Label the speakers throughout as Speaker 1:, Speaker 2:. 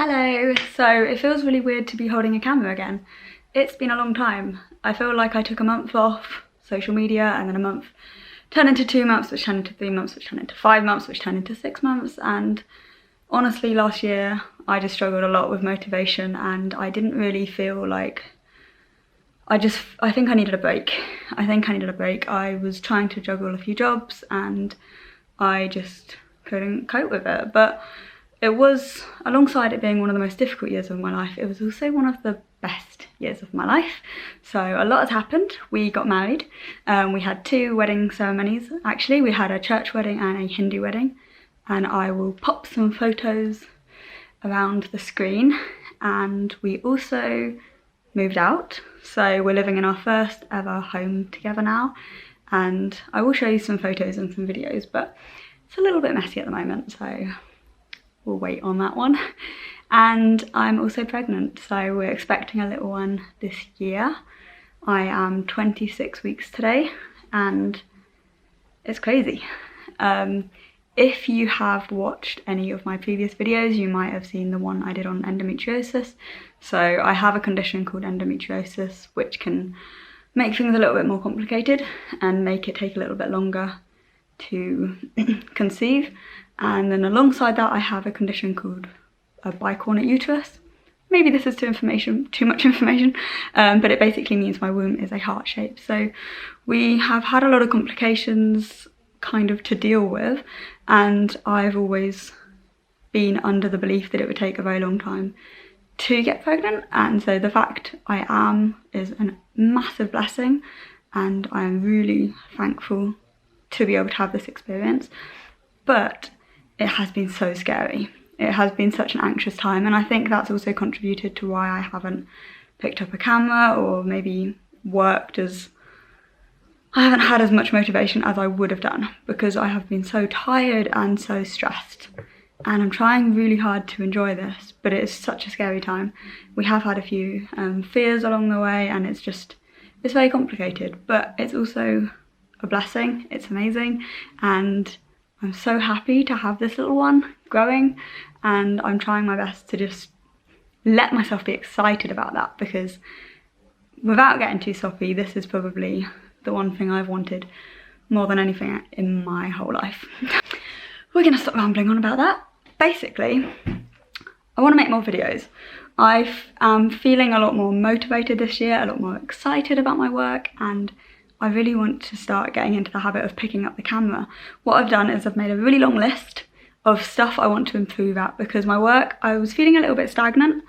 Speaker 1: Hello! So it feels really weird to be holding a camera again. It's been a long time. I feel like I took a month off social media and then a month turned into 2 months, which turned into 3 months, which turned into 5 months, which turned into 6 months. And honestly, last year I just struggled a lot with motivation and I didn't really feel like I think I needed a break. I was trying to juggle a few jobs and I just couldn't cope with it. But it was, alongside it being one of the most difficult years of my life, it was also one of the best years of my life. So a lot has happened. We got married. We had 2 wedding ceremonies. Actually, we had a church wedding and a Hindu wedding. And I will pop some photos around the screen. And we also moved out. So we're living in our first ever home together now. And I will show you some photos and some videos, but it's a little bit messy at the moment, so we'll wait on that one. And I'm also pregnant, so we're expecting a little one this year. I am 26 weeks today and it's crazy. If you have watched any of my previous videos, you might have seen the one I did on endometriosis. So I have a condition called endometriosis, which can make things a little bit more complicated and make it take a little bit longer to conceive. And then alongside that, I have a condition called a bicornate uterus. Maybe this is too much information, but it basically means my womb is a heart shape. So we have had a lot of complications kind of to deal with, and I've always been under the belief that it would take a very long time to get pregnant, and so the fact I am is a massive blessing, and I am really thankful to be able to have this experience. But it has been so scary. It has been such an anxious time, and I think that's also contributed to why I haven't picked up a camera or maybe I haven't had as much motivation as I would have done, because I have been so tired and so stressed. And I'm trying really hard to enjoy this, but it is such a scary time. We have had a few fears along the way, and it's very complicated, but it's also a blessing. It's amazing, and I'm so happy to have this little one growing, and I'm trying my best to just let myself be excited about that, because without getting too soppy, this is probably the one thing I've wanted more than anything in my whole life. We're gonna stop rambling on about that. Basically, I want to make more videos. I am feeling a lot more motivated this year, a lot more excited about my work, and I really want to start getting into the habit of picking up the camera. What I've done is I've made a really long list of stuff I want to improve at, because my work, I was feeling a little bit stagnant.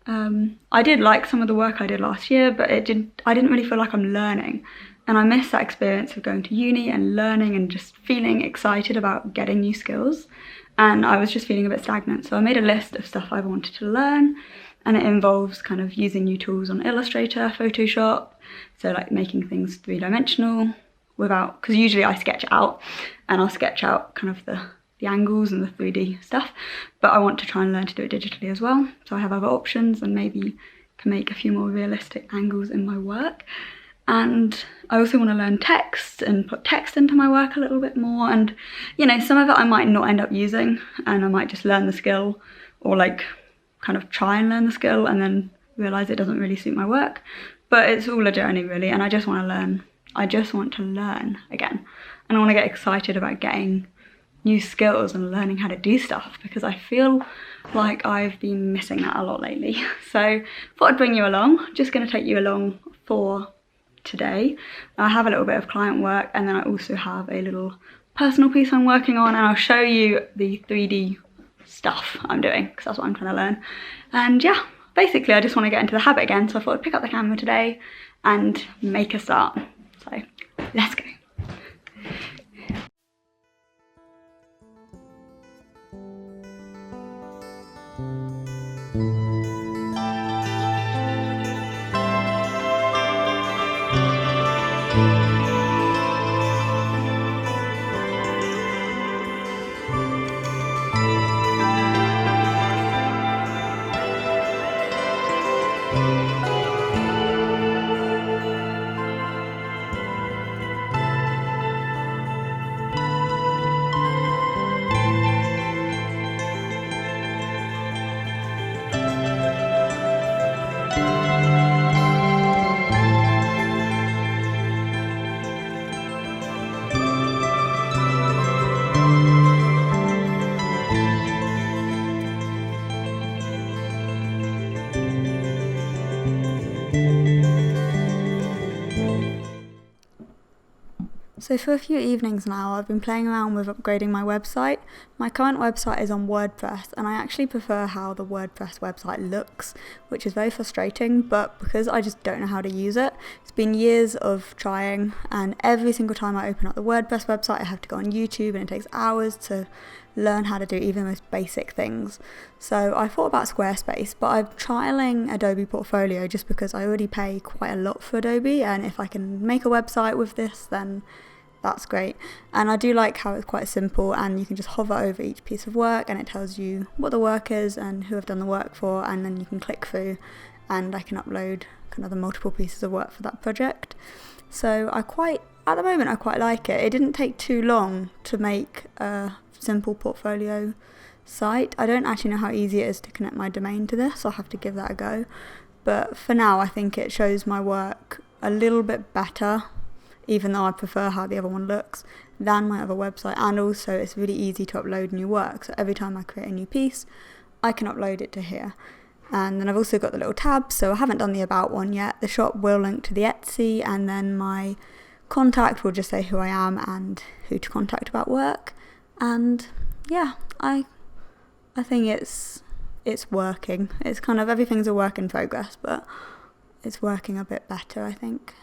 Speaker 1: I did like some of the work I did last year, but I didn't really feel like I'm learning. And I miss that experience of going to uni and learning and just feeling excited about getting new skills. And I was just feeling a bit stagnant. So I made a list of stuff I wanted to learn, and it involves kind of using new tools on Illustrator, Photoshop. So like making things 3-dimensional because usually I sketch out, and I'll sketch out kind of the angles and the 3D stuff, but I want to try and learn to do it digitally as well. So I have other options and maybe can make a few more realistic angles in my work. And I also want to learn text and put text into my work a little bit more, and you know, some of it I might not end up using, and I might just learn the skill, or like kind of try and learn the skill and then realise it doesn't really suit my work. But it's all a journey really, and I just want to learn. I just want to learn again, and I want to get excited about getting new skills and learning how to do stuff, because I feel like I've been missing that a lot lately. So I thought I'd bring you along. Just going to take you along for today. I have a little bit of client work, and then I also have a little personal piece I'm working on, and I'll show you the 3D stuff I'm doing, because that's what I'm trying to learn. And yeah, basically I just want to get into the habit again, so I thought I'd pick up the camera today and make a start. So let's go. So for a few evenings now, I've been playing around with upgrading my website. My current website is on WordPress, and I actually prefer how the WordPress website looks, which is very frustrating, but because I just don't know how to use it, it's been years of trying, and every single time I open up the WordPress website, I have to go on YouTube, and it takes hours to learn how to do even the most basic things. So I thought about Squarespace, but I'm trialing Adobe Portfolio just because I already pay quite a lot for Adobe, and if I can make a website with this, then that's great. And I do like how it's quite simple, and you can just hover over each piece of work and it tells you what the work is and who I've done the work for, and then you can click through and I can upload kind of the multiple pieces of work for that project. So at the moment I quite like it. It didn't take too long to make a simple portfolio site. I don't actually know how easy it is to connect my domain to this, so I'll have to give that a go. But for now I think it shows my work a little bit better, even though I prefer how the other one looks, than my other website, and also it's really easy to upload new work, so every time I create a new piece I can upload it to here. And then I've also got the little tabs, so I haven't done the about one yet. The shop will link to the Etsy, and then my contact will just say who I am and who to contact about work. And yeah, I think it's working. It's kind of, everything's a work in progress, but it's working a bit better, I think.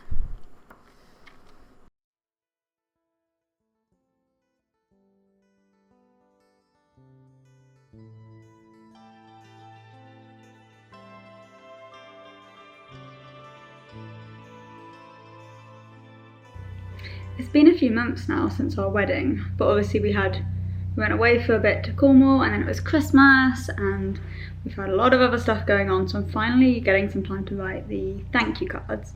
Speaker 1: It's been a few months now since our wedding, but obviously we went away for a bit to Cornwall, and then it was Christmas, and we've had a lot of other stuff going on, so I'm finally getting some time to write the thank you cards,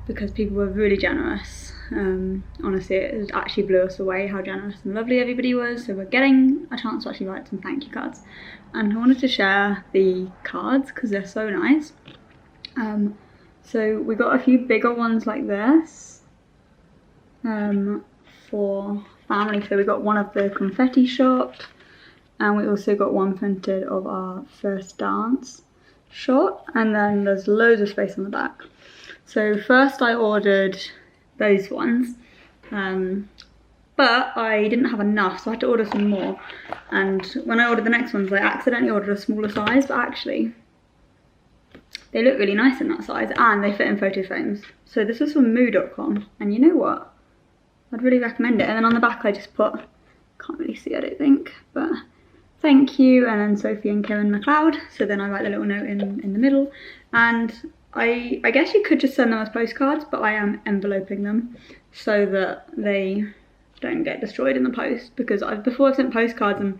Speaker 1: because people were really generous. Honestly, it actually blew us away how generous and lovely everybody was, so we're getting a chance to actually write some thank you cards, and I wanted to share the cards because they're so nice. So we got a few bigger ones like this for family. So we got one of the confetti shot, and we also got one printed of our first dance shot, and then there's loads of space on the back. So first I ordered those ones, but I didn't have enough, so I had to order some more, and when I ordered the next ones I accidentally ordered a smaller size, but actually they look really nice in that size, and they fit in photo frames. So this was from moo.com, and you know what? I'd really recommend it. And then on the back I just put, can't really see I don't think, but thank you, and then Sophie and Karen McLeod. So then I write the little note in the middle, and I guess you could just send them as postcards, but I am enveloping them so that they don't get destroyed in the post, because before I've sent postcards and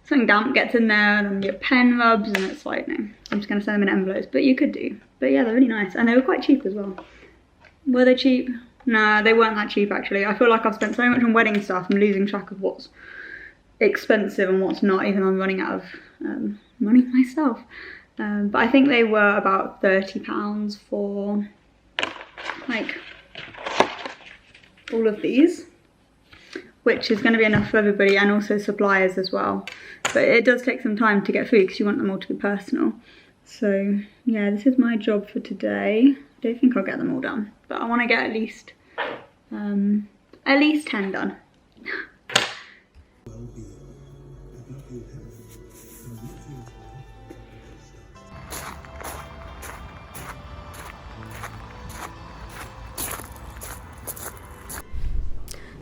Speaker 1: something damp gets in there and then your pen rubs, and it's like, no, I'm just going to send them in envelopes. But you could do. But yeah, they're really nice, and they were quite cheap as well. Were they cheap? No, they weren't that cheap actually. I feel like I've spent so much on wedding stuff, I'm losing track of what's expensive and what's not, even though I'm running out of money myself. But I think they were about £30 for like all of these, which is going to be enough for everybody, and also suppliers as well. But it does take some time to get through because you want them all to be personal. So yeah, this is my job for today. I don't think I'll get them all done, but I want to get at least 10 done.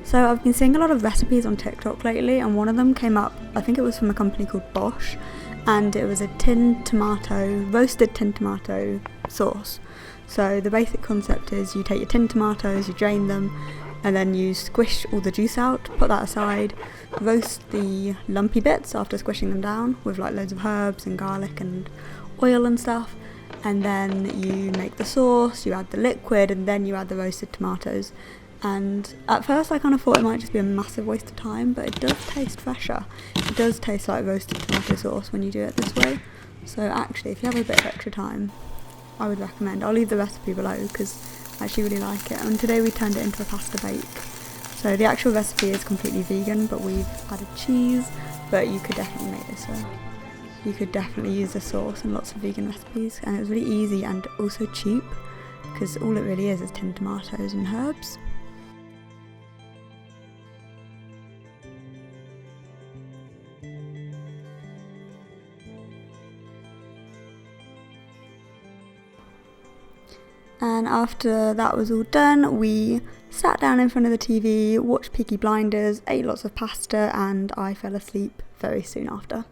Speaker 1: So I've been seeing a lot of recipes on TikTok lately, and one of them came up, I think it was from a company called Bosch, and it was a roasted tin tomato sauce. So the basic concept is you take your tin tomatoes, you drain them, and then you squish all the juice out, put that aside, roast the lumpy bits after squishing them down with like loads of herbs and garlic and oil and stuff, and then you make the sauce, you add the liquid, and then you add the roasted tomatoes. And at first I kind of thought it might just be a massive waste of time, but it does taste fresher. It does taste like roasted tomato sauce when you do it this way. So actually, if you have a bit of extra time, I would recommend. I'll leave the recipe below because I actually really like it. And today we turned it into a pasta bake. So the actual recipe is completely vegan, but we've added cheese, but you could definitely make this you could definitely use the sauce in lots of vegan recipes, and it was really easy and also cheap because all it really is tin tomatoes and herbs. And after that was all done, we sat down in front of the TV, watched Peaky Blinders, ate lots of pasta, and I fell asleep very soon after.